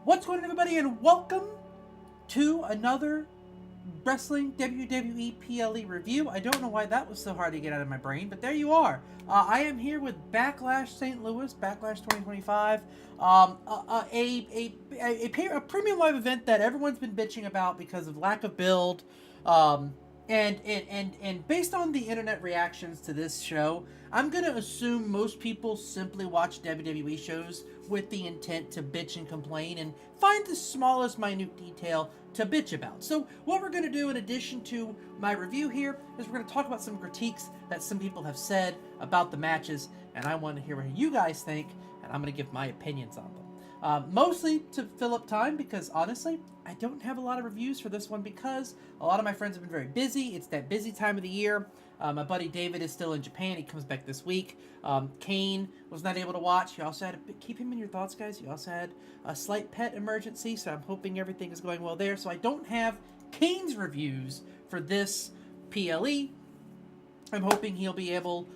What's going on, everybody, and welcome to another Wrestling WWE PLE review. I don't know why that was so hard to get out of my brain, but there you are. I am here with Backlash St. Louis, Backlash 2025, a premium live event that everyone's been bitching about because of lack of build, and based on the internet reactions to this show, I'm going to assume most people simply watch WWE shows with the intent to bitch and complain and find the smallest minute detail to bitch about. So what we're going to do in addition to my review here is we're going to talk about some critiques that some people have said about the matches, and I want to hear what you guys think, and I'm going to give my opinions on them. Mostly to fill up time because, honestly, I don't have a lot of reviews for this one because a lot of my friends have been very busy. It's that busy time of the year. My buddy David is still in Japan. He comes back this week. Kane was not able to watch. You also had to keep him in your thoughts, guys. You also had a slight pet emergency, so I'm hoping everything is going well there. So I don't have Kane's reviews for this PLE. I'm hoping he'll be able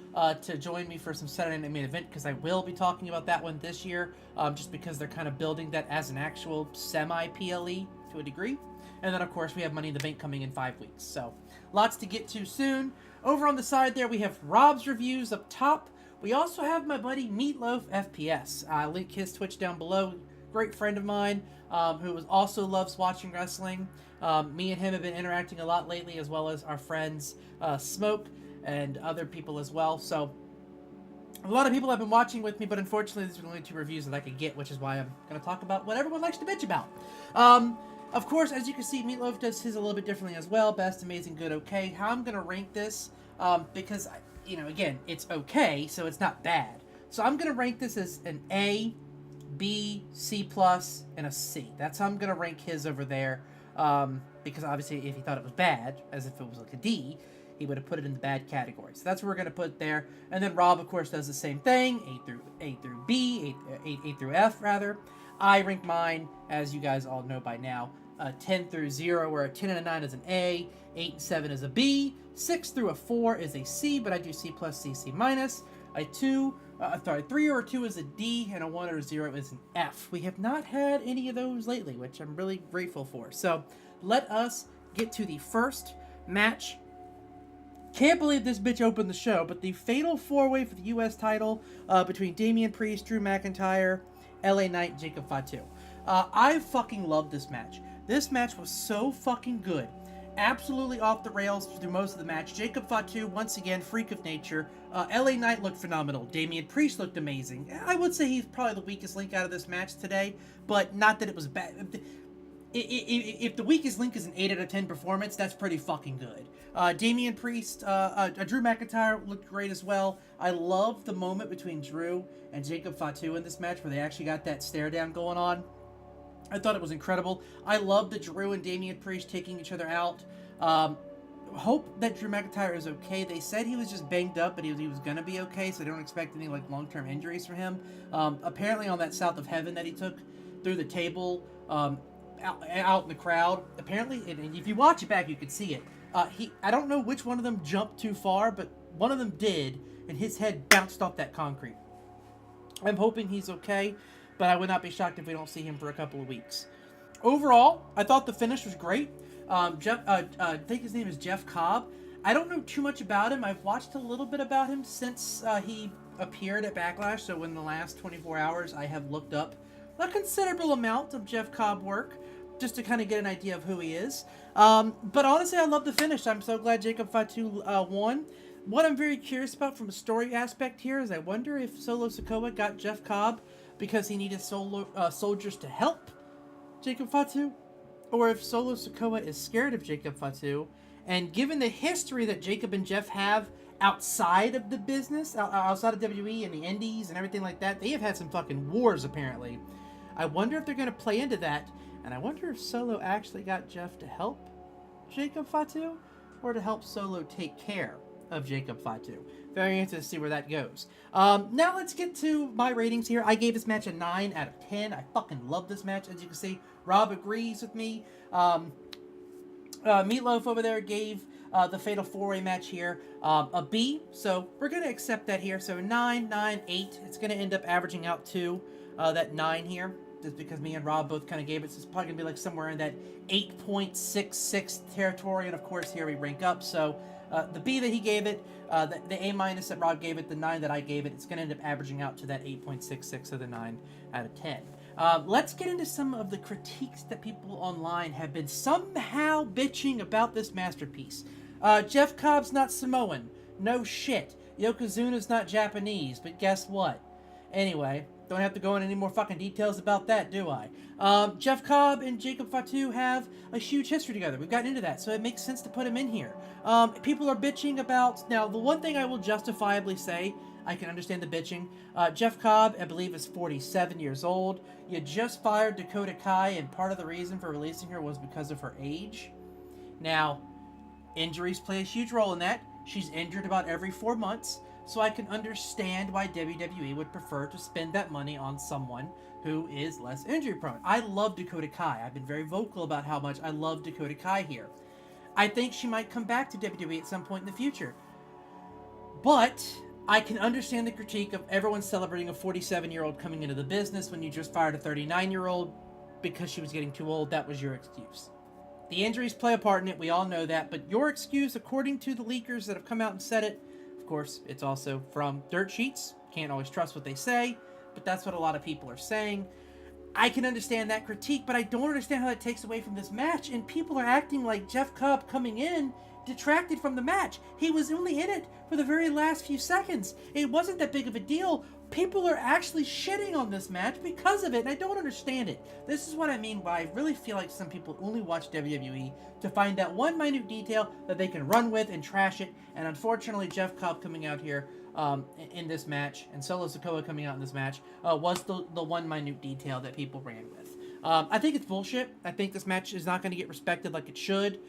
to join me for some Saturday Night Main Event because I will be talking about that one this year, just because they're kind of building that as an actual semi-PLE to a degree. And then, of course, we have Money in the Bank coming in 5 weeks. So, lots to get to soon. Over on the side there, we have Rob's reviews up top. We also have my buddy MeatloafFPS. Link his Twitch down below. Great friend of mine who also loves watching wrestling. Me and him have been interacting a lot lately, as well as our friends Smoke and other people as well. So, a lot of people have been watching with me, but unfortunately, these are the only 2 reviews that I could get, which is why I'm going to talk about what everyone likes to bitch about. Of course, as you can see, Meatloaf does his a little bit differently as well. Best, amazing, good, okay. How I'm going to rank this, because, again, it's okay, so it's not bad. So I'm going to rank this as an A, B, C+, and a C. That's how I'm going to rank his over there, because obviously if he thought it was bad, as if it was like a D, he would have put it in the bad category. So that's what we're going to put there. And then Rob, of course, does the same thing, A through B, A through F, rather. I rank mine, as you guys all know by now, 10 through 0, where a 10 and a 9 is an A, 8 and 7 is a B, 6 through a 4 is a C, but I do C+, C, C-. A 3 or a 2 is a D, and a 1 or a 0 is an F. We have not had any of those lately, which I'm really grateful for. So let us get to the first match. Can't believe this bitch opened the show, but the fatal 4-way for the U.S. title between Damian Priest, Drew McIntyre, LA Knight, Jacob Fatu. I fucking love this match. This match was so fucking good. Absolutely off the rails through most of the match. Jacob Fatu, once again, freak of nature. LA Knight looked phenomenal. Damian Priest looked amazing. I would say he's probably the weakest link out of this match today, but not that it was bad. If the weakest link is an 8 out of 10 performance, that's pretty fucking good. Damian Priest, Drew McIntyre looked great as well. I love the moment between Drew and Jacob Fatu in this match where they actually got that stare down going on. I thought it was incredible. I love the Drew and Damian Priest taking each other out. Hope that Drew McIntyre is okay. They said he was just banged up, but he was going to be okay, so I don't expect any long-term injuries for him. Apparently on that South of Heaven that he took through the table, out in the crowd, apparently, and if you watch it back, you can see it. I don't know which one of them jumped too far, but one of them did, and his head bounced off that concrete. I'm hoping he's okay, but I would not be shocked if we don't see him for a couple of weeks. Overall, I thought the finish was great. I think his name is Jeff Cobb. I don't know too much about him. I've watched a little bit about him since he appeared at Backlash, so in the last 24 hours, I have looked up a considerable amount of Jeff Cobb work, just to kind of get an idea of who he is. But honestly, I love the finish. I'm so glad Jacob Fatu won. What I'm very curious about from a story aspect here is I wonder if Solo Sikoa got Jeff Cobb because he needed soldiers to help Jacob Fatu, or if Solo Sikoa is scared of Jacob Fatu, and given the history that Jacob and Jeff have outside of the business, outside of WWE and the Indies and everything like that, they have had some fucking wars apparently. I wonder if they're going to play into that, and I wonder if Solo actually got Jeff to help Jacob Fatu, or to help Solo take care of Jacob Fatu. Very interested to see where that goes. Now let's get to my ratings here. I gave this match a 9 out of 10. I fucking love this match. As you can see, Rob agrees with me. Meatloaf over there gave the Fatal 4-Way match here a B. So we're going to accept that here. So 9, 9, 8. It's going to end up averaging out to that 9 here. just because me and Rob both kind of gave it. So it's probably going to be like somewhere in that 8.66 territory. And of course, here we rank up. So the B that he gave it, the A- that Rob gave it, the 9 that I gave it, it's going to end up averaging out to that 8.66 or the 9 out of 10. Let's get into some of the critiques that people online have been somehow bitching about this masterpiece. Jeff Cobb's not Samoan. No shit. Yokozuna's not Japanese, but guess what? Anyway, don't have to go into any more fucking details about that, do I? Jeff Cobb and Jacob Fatu have a huge history together. We've gotten into that, so it makes sense to put him in here. People are bitching about... Now, the one thing I will justifiably say, I can understand the bitching. Jeff Cobb, I believe, is 47 years old. You just fired Dakota Kai, and part of the reason for releasing her was because of her age. Now, injuries play a huge role in that. She's injured about every 4 months. So I can understand why WWE would prefer to spend that money on someone who is less injury prone. I love Dakota Kai. I've been very vocal about how much I love Dakota Kai here. I think she might come back to WWE at some point in the future. But I can understand the critique of everyone celebrating a 47-year-old coming into the business when you just fired a 39-year-old because she was getting too old. That was your excuse. The injuries play a part in it. We all know that. But your excuse, according to the leakers that have come out and said it, of course, it's also from dirt sheets. Can't always trust what they say, but that's what a lot of people are saying. I can understand that critique, but I don't understand how that takes away from this match. And people are acting like Jeff Cobb coming in detracted from the match. He was only in it for the very last few seconds. It wasn't that big of a deal. People are actually shitting on this match because of it, and I don't understand it. This is what I mean by I really feel like some people only watch WWE to find that one minute detail that they can run with and trash it, and unfortunately Jeff Cobb coming out here in this match, and Solo Sikoa coming out in this match, was the one minute detail that people ran with. I think it's bullshit. I think this match is not going to get respected like it should.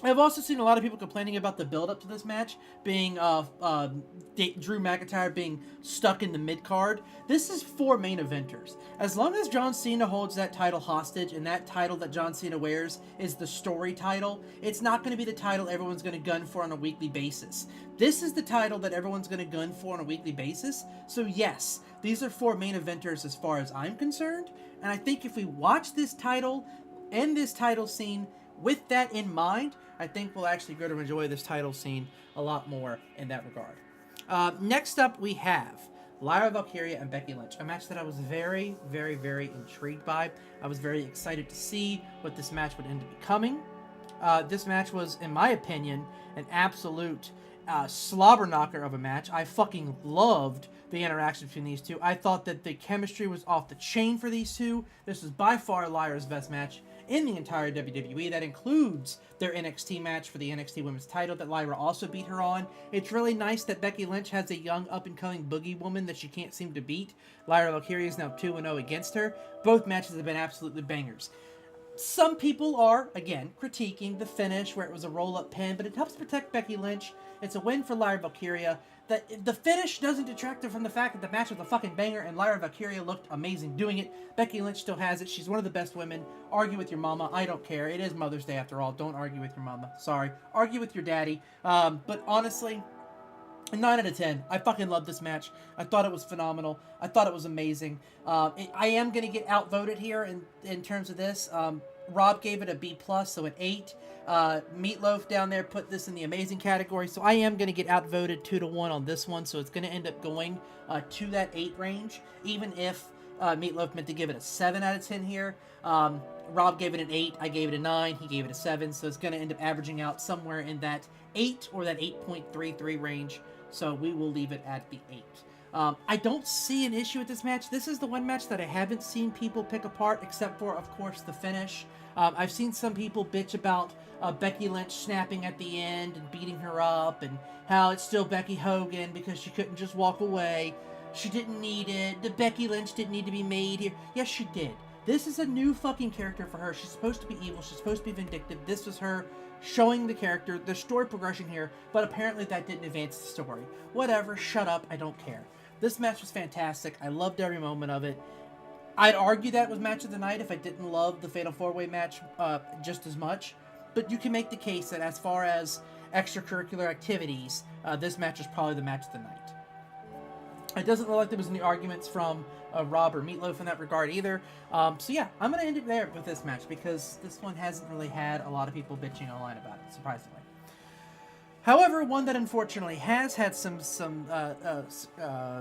I've also seen a lot of people complaining about the build-up to this match being Drew McIntyre being stuck in the mid-card. This is for main eventers. As long as John Cena holds that title hostage, and that title that John Cena wears is the story title, it's not going to be the title everyone's going to gun for on a weekly basis. This is the title that everyone's going to gun for on a weekly basis. So yes, these are for main eventers as far as I'm concerned. And I think if we watch this title and this title scene with that in mind, I think we'll actually go to enjoy this title scene a lot more in that regard. Next up, we have Lyra Valkyria and Becky Lynch, a match that I was very, very, very intrigued by. I was very excited to see what this match would end up becoming. This match was, in my opinion, an absolute slobber knocker of a match. I fucking loved the interaction between these two. I thought that the chemistry was off the chain for these two. This was by far Lyra's best match in the entire WWE. That includes their NXT match for the NXT Women's title that Lyra also beat her on. It's really nice that Becky Lynch has a young up-and-coming boogie woman that she can't seem to beat. Lyra Valkyria is now 2-0 against her. Both matches have been absolutely bangers. Some people are, again, critiquing the finish where it was a roll-up pin, but it helps protect Becky Lynch. It's a win for Lyra Valkyria. The finish doesn't detract from the fact that the match was a fucking banger, and Lyra Valkyria looked amazing doing it. Becky Lynch still has it. She's one of the best women. Argue with your mama. I don't care. It is Mother's Day after all. Don't argue with your mama. Sorry. Argue with your daddy. But honestly, a 9 out of 10. I fucking love this match. I thought it was phenomenal. I thought it was amazing. I am going to get outvoted here in terms of this. Rob gave it a B+, so an 8. Meatloaf down there put this in the amazing category, so I am going to get outvoted 2-1 on this one, so it's going to end up going to that 8 range, even if Meatloaf meant to give it a 7 out of 10 here. Rob gave it an 8, I gave it a 9, he gave it a 7, so it's going to end up averaging out somewhere in that 8 or that 8.33 range, so we will leave it at the 8. I don't see an issue with this match. This is the one match that I haven't seen people pick apart, except for, of course, the finish. I've seen some people bitch about Becky Lynch snapping at the end and beating her up, and how it's still Becky Hogan because she couldn't just walk away. She didn't need it. The Becky Lynch didn't need to be made here. Yes, she did. This is a new fucking character for her. She's supposed to be evil. She's supposed to be vindictive. This was her showing the character, the story progression here, but apparently that didn't advance the story. Whatever, shut up, I don't care. This match was fantastic. I loved every moment of it. I'd argue that was match of the night if I didn't love the Fatal 4-Way match just as much. But you can make the case that as far as extracurricular activities, this match is probably the match of the It doesn't look like there was any arguments from Rob or Meatloaf in that regard either. So yeah, I'm going to end it there with this match because this one hasn't really had a lot of people bitching online about it, surprisingly. However, one that unfortunately has had some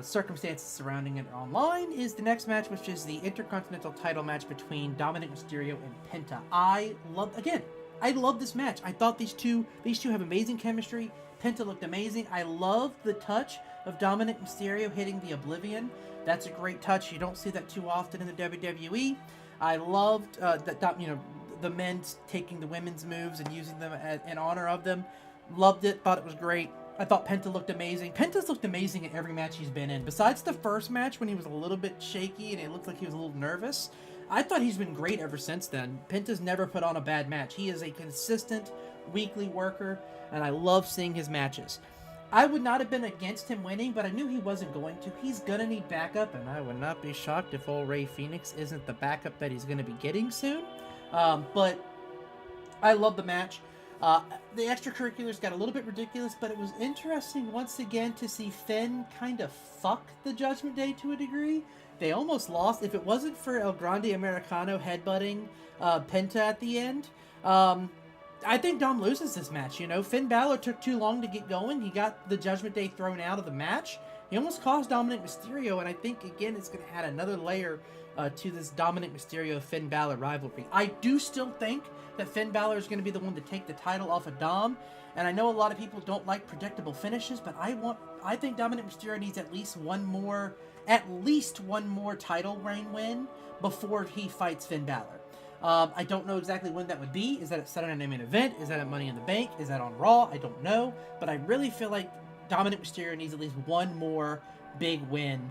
circumstances surrounding it online is the next match, which is the Intercontinental title match between Dominic Mysterio and Penta. I love this match. I thought these two have amazing chemistry. Penta looked amazing. I love the touch of Dominic Mysterio hitting the Oblivion. That's a great touch. You don't see that too often in the WWE. I loved that the men taking the women's moves and using them in honor of them. Loved it. Thought it was great. I thought Penta looked amazing. Penta's looked amazing in every match he's been in. Besides the first match when he was a little bit shaky and it looked like he was a little nervous, I thought he's been great ever since then. Penta's never put on a bad match. He is a consistent weekly worker, and I love seeing his matches. I would not have been against him winning, but I knew he wasn't going to. He's going to need backup, and I would not be shocked if old Rey Fenix isn't the backup that he's going to be getting soon. But I love the match. The extracurriculars got a little bit ridiculous, but it was interesting once again to see Finn kind of fuck the Judgment Day to a degree. They almost lost. If it wasn't for El Grande Americano headbutting Penta at the end, I think Dom loses this match. Finn Balor took too long to get going. He got the Judgment Day thrown out of the match. He almost cost Dominic Mysterio, and I think, again, it's going to add another layer to this Dominic Mysterio-Finn Balor rivalry. I do still think that Finn Balor is going to be the one to take the title off of Dom, and I know a lot of people don't like predictable finishes, but I think Dominic Mysterio needs at least one more title reign win before he fights Finn Balor. I don't know exactly when that would be. Is that at Saturday Night Main Event? Is that at Money in the Bank? Is that on Raw? I don't know, but I really feel like Dominic Mysterio needs at least one more big win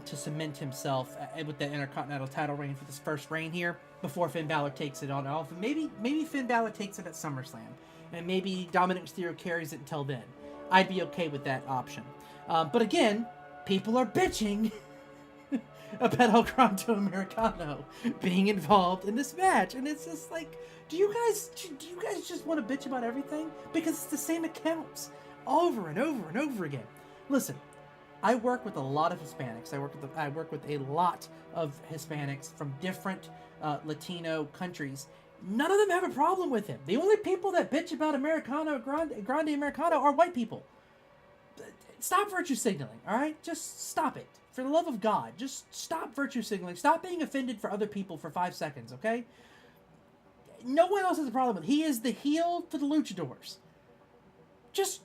to cement himself with the Intercontinental title reign for this first reign here before Finn Balor takes it on off. And maybe Finn Balor takes it at SummerSlam, and maybe Dominic Mysterio carries it until then. I'd be okay with that option. But again, people are bitching about El Grande Americano being involved in this match, and it's just like, do you guys just want to bitch about everything? Because it's the same accounts over and over and over again. Listen, I work with a lot of Hispanics. I work with a lot of Hispanics from different Latino countries. None of them have a problem with him. The only people that bitch about Grande Americano are white people. Stop virtue signaling, all right? Just stop it. For the love of God, just stop virtue signaling. Stop being offended for other people for 5 seconds, okay? No one else has a problem with it. He is the heel for the luchadors. Just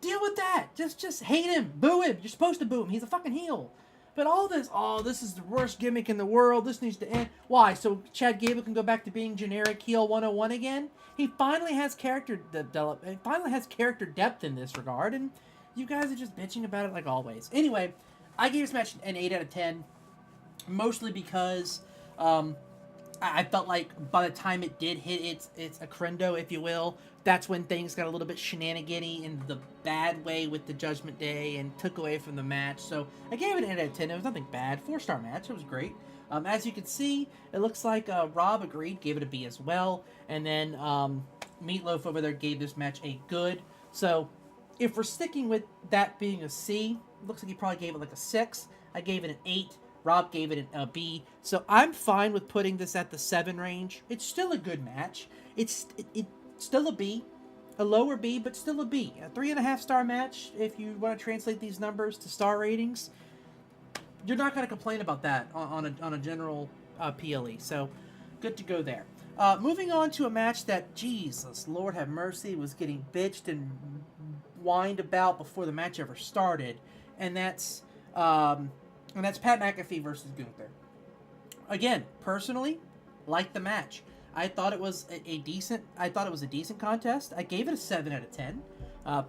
deal with that. Just hate him. Boo him. You're supposed to boo him. He's a fucking heel. But all this, this is the worst gimmick in the world. This needs to end. Why? So Chad Gable can go back to being generic heel 101 again? He finally has character development. Finally has character depth in this regard, and you guys are just bitching about it like always. Anyway, I gave this match an 8 out of 10, mostly because I felt like by the time it did hit its crescendo, if you will, that's when things got a little bit shenanigan-y in the bad way with the Judgment Day and took away from the match. So I gave it an 8 out of 10. It was nothing bad. 4-star match. It was great. As you can see, it looks like Rob agreed, gave it a B as well. And then Meatloaf over there gave this match a good. So if we're sticking with that being a C, it looks like he probably gave it like a 6. I gave it an 8. Rob gave it a B. So I'm fine with putting this at the 7 range. It's still a good match. It's still a B. A lower B, but still a B. A 3.5-star match, if you want to translate these numbers to star ratings, you're not going to complain about that on a general PLE. So good to go there. Moving on to a match that, Jesus, Lord have mercy, was getting bitched and whined about before the match ever started. And that's Pat McAfee versus Gunther. Again, personally, liked the match. I thought it was a decent contest. I gave it a 7 out of 10,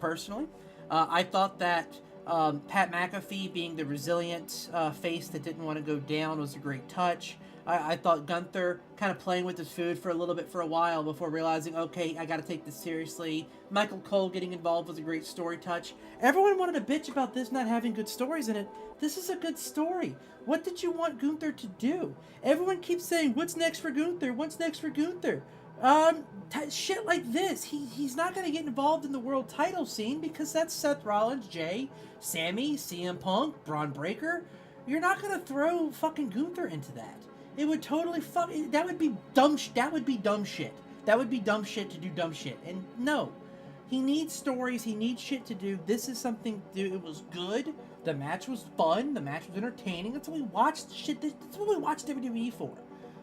personally. I thought that Pat McAfee being the resilient face that didn't want to go down was a great touch. I thought Gunther kind of playing with his food for a little bit for a while before realizing, okay, I got to take this seriously. Michael Cole getting involved was a great story touch. Everyone wanted to bitch about this not having good stories in it. This is a good story. What did you want Gunther to do? Everyone keeps saying, what's next for Gunther? What's next for Gunther? Shit like this. He's not going to get involved in the world title scene because that's Seth Rollins, Jay, Sammy, CM Punk, Braun Breaker. You're not going to throw fucking Gunther into that. It would totally that would be dumb. That would be dumb shit. That would be dumb shit to do dumb shit. And no, he needs stories. He needs shit to do. This is something. Dude, it was good. The match was fun. The match was entertaining. That's what we watched. Shit. That's what we watched WWE for.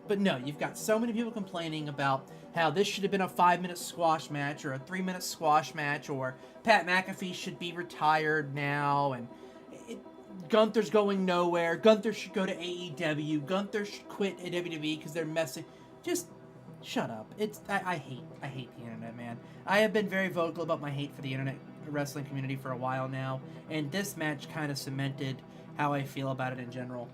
But no, you've got so many people complaining about how this should have been a 5-minute squash match or a 3-minute squash match, or Pat McAfee should be retired now, and Gunther's going nowhere. Gunther should go to AEW. Gunther should quit at WWE because they're messing. Just shut up. I hate the internet, man. I have been very vocal about my hate for the internet wrestling community for a while now, and this match kind of cemented how I feel about it in general.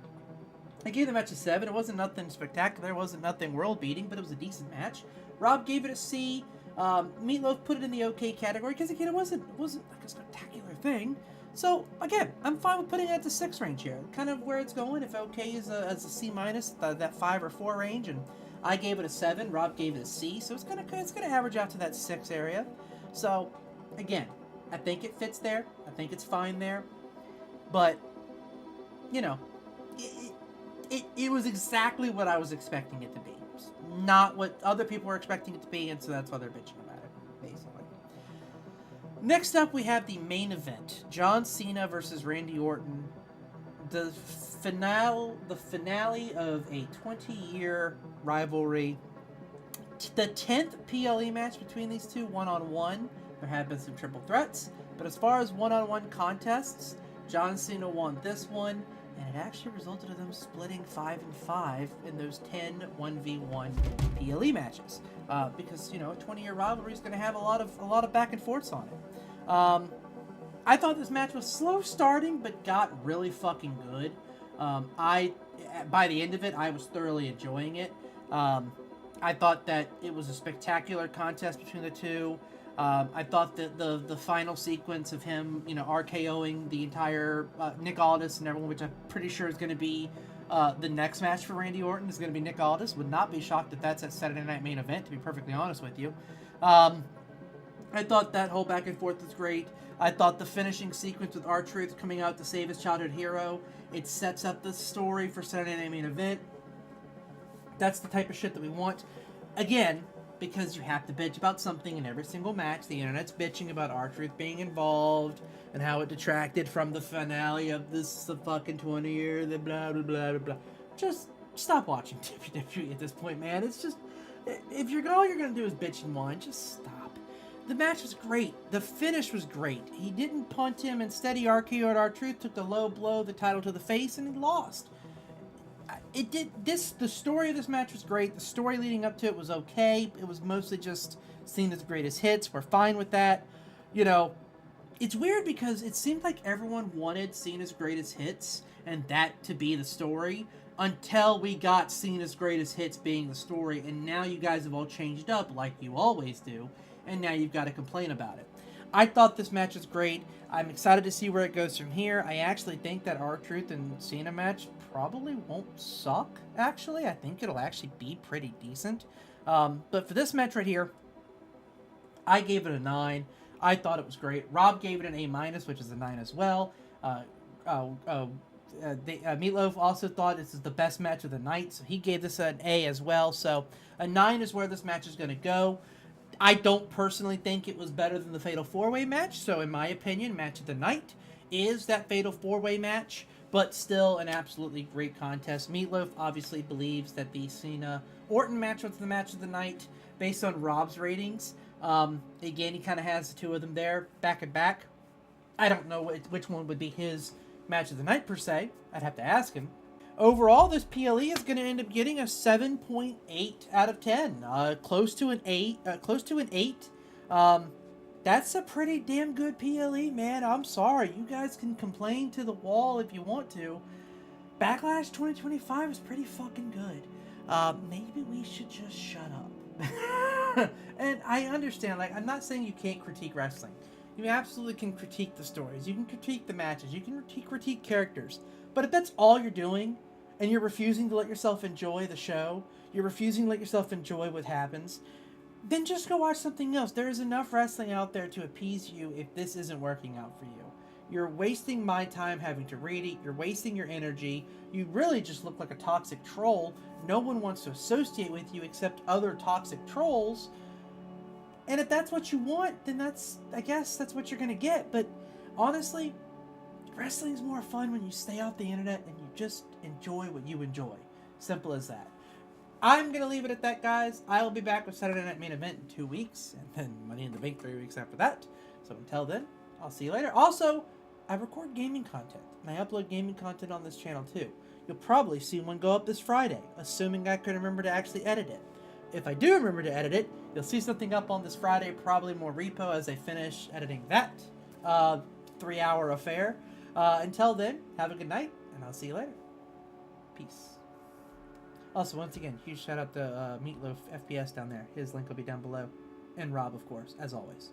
I gave the match a 7. It wasn't nothing spectacular. It wasn't nothing world-beating, but it was a decent match. Rob gave it a C. Meatloaf put it in the okay category because, again, it wasn't like a spectacular thing. So, again, I'm fine with putting it at the 6 range here. Kind of where it's going. If okay is a C-, that 5 or 4 range, and I gave it a 7. Rob gave it a C. So it's gonna average out to that 6 area. So, again, I think it fits there. I think it's fine there. But, you know, it was exactly what I was expecting it to be. It's not what other people were expecting it to be, and so that's why they're bitching about it, basically. Next up, we have the main event. John Cena versus Randy Orton. The finale of a 20-year rivalry. The 10th PLE match between these two, one-on-one. There have been some triple threats, but as far as one-on-one contests, John Cena won this one, and it actually resulted in them splitting 5-5 in those 10 1v1 PLE matches. Because, you know, a 20-year rivalry is going to have a lot of back and forths on it. I thought this match was slow starting, but got really fucking good. By the end of it, I was thoroughly enjoying it. I thought that it was a spectacular contest between the two. I thought that the final sequence of him, you know, RKOing the entire Nick Aldis and everyone, which I'm pretty sure is going to be the next match for Randy Orton, is going to be Nick Aldis. Would not be shocked if that's at Saturday Night Main Event, to be perfectly honest with you. I thought that whole back and forth was great. I thought the finishing sequence with R-Truth coming out to save his childhood hero, it sets up the story for Saturday Night Main Event. That's the type of shit that we want. Again, because you have to bitch about something in every single match. The internet's bitching about R-Truth being involved and how it detracted from the finale of the fucking 20 year, the blah, blah, blah, blah, blah. Just stop watching WWE at this point, man. It's just, if all you're going to do is bitch and whine, just stop. The match was great. The finish was great. He didn't punt him. Instead, he RKO'd R-Truth, took the low blow, the title to the face, and he lost. The story of this match was great. The story leading up to it was okay. It was mostly just Cena's greatest hits. We're fine with that. You know, it's weird because it seemed like everyone wanted Cena's greatest hits and that to be the story until we got Cena's greatest hits being the story, and now you guys have all changed up like you always do, and now you've got to complain about it. I thought this match was great. I'm excited to see where it goes from here. I actually think that R-Truth and Cena match probably won't suck, actually. I think it'll actually be pretty decent. But for this match right here, I gave it a 9. I thought it was great. Rob gave it an A-, which is a 9 as well. Meatloaf also thought this is the best match of the night, so he gave this an A as well. So a 9 is where this match is going to go. I don't personally think it was better than the Fatal 4-Way match, so in my opinion, match of the night is that Fatal 4-Way match, but still an absolutely great contest. Meatloaf obviously believes that the Cena-Orton match was the match of the night based on Rob's ratings. Again, he kind of has the two of them there, back and back. I don't know which one would be his match of the night per se. I'd have to ask him. Overall, this PLE is going to end up getting a 7.8 out of 10, close to an 8. That's a pretty damn good PLE, man. I'm sorry. You guys can complain to the wall if you want to. Backlash 2025 is pretty fucking good. Maybe we should just shut up. And I understand, like, I'm not saying you can't critique wrestling. You absolutely can critique the stories. You can critique the matches. You can critique characters. But if that's all you're doing, and you're refusing to let yourself enjoy the show, you're refusing to let yourself enjoy what happens, then just go watch something else. There is enough wrestling out there to appease you if this isn't working out for you. You're wasting my time having to read it. You're wasting your energy. You really just look like a toxic troll. No one wants to associate with you except other toxic trolls. And if that's what you want, then I guess that's what you're going to get. But honestly, wrestling's more fun when you stay off the internet and you just enjoy what you enjoy. Simple as that. I'm going to leave it at that, guys. I will be back with Saturday Night Main Event in 2 weeks, and then Money in the Bank 3 weeks after that. So until then, I'll see you later. Also, I record gaming content, and I upload gaming content on this channel too. You'll probably see one go up this Friday, assuming I can remember to actually edit it. If I do remember to edit it, you'll see something up on this Friday, probably more repo as I finish editing that 3-hour affair. Until then, have a good night, and I'll see you later. Peace. Also, once again, huge shout out to MeatloafFPS down there. His link will be down below. And Rob, of course, as always.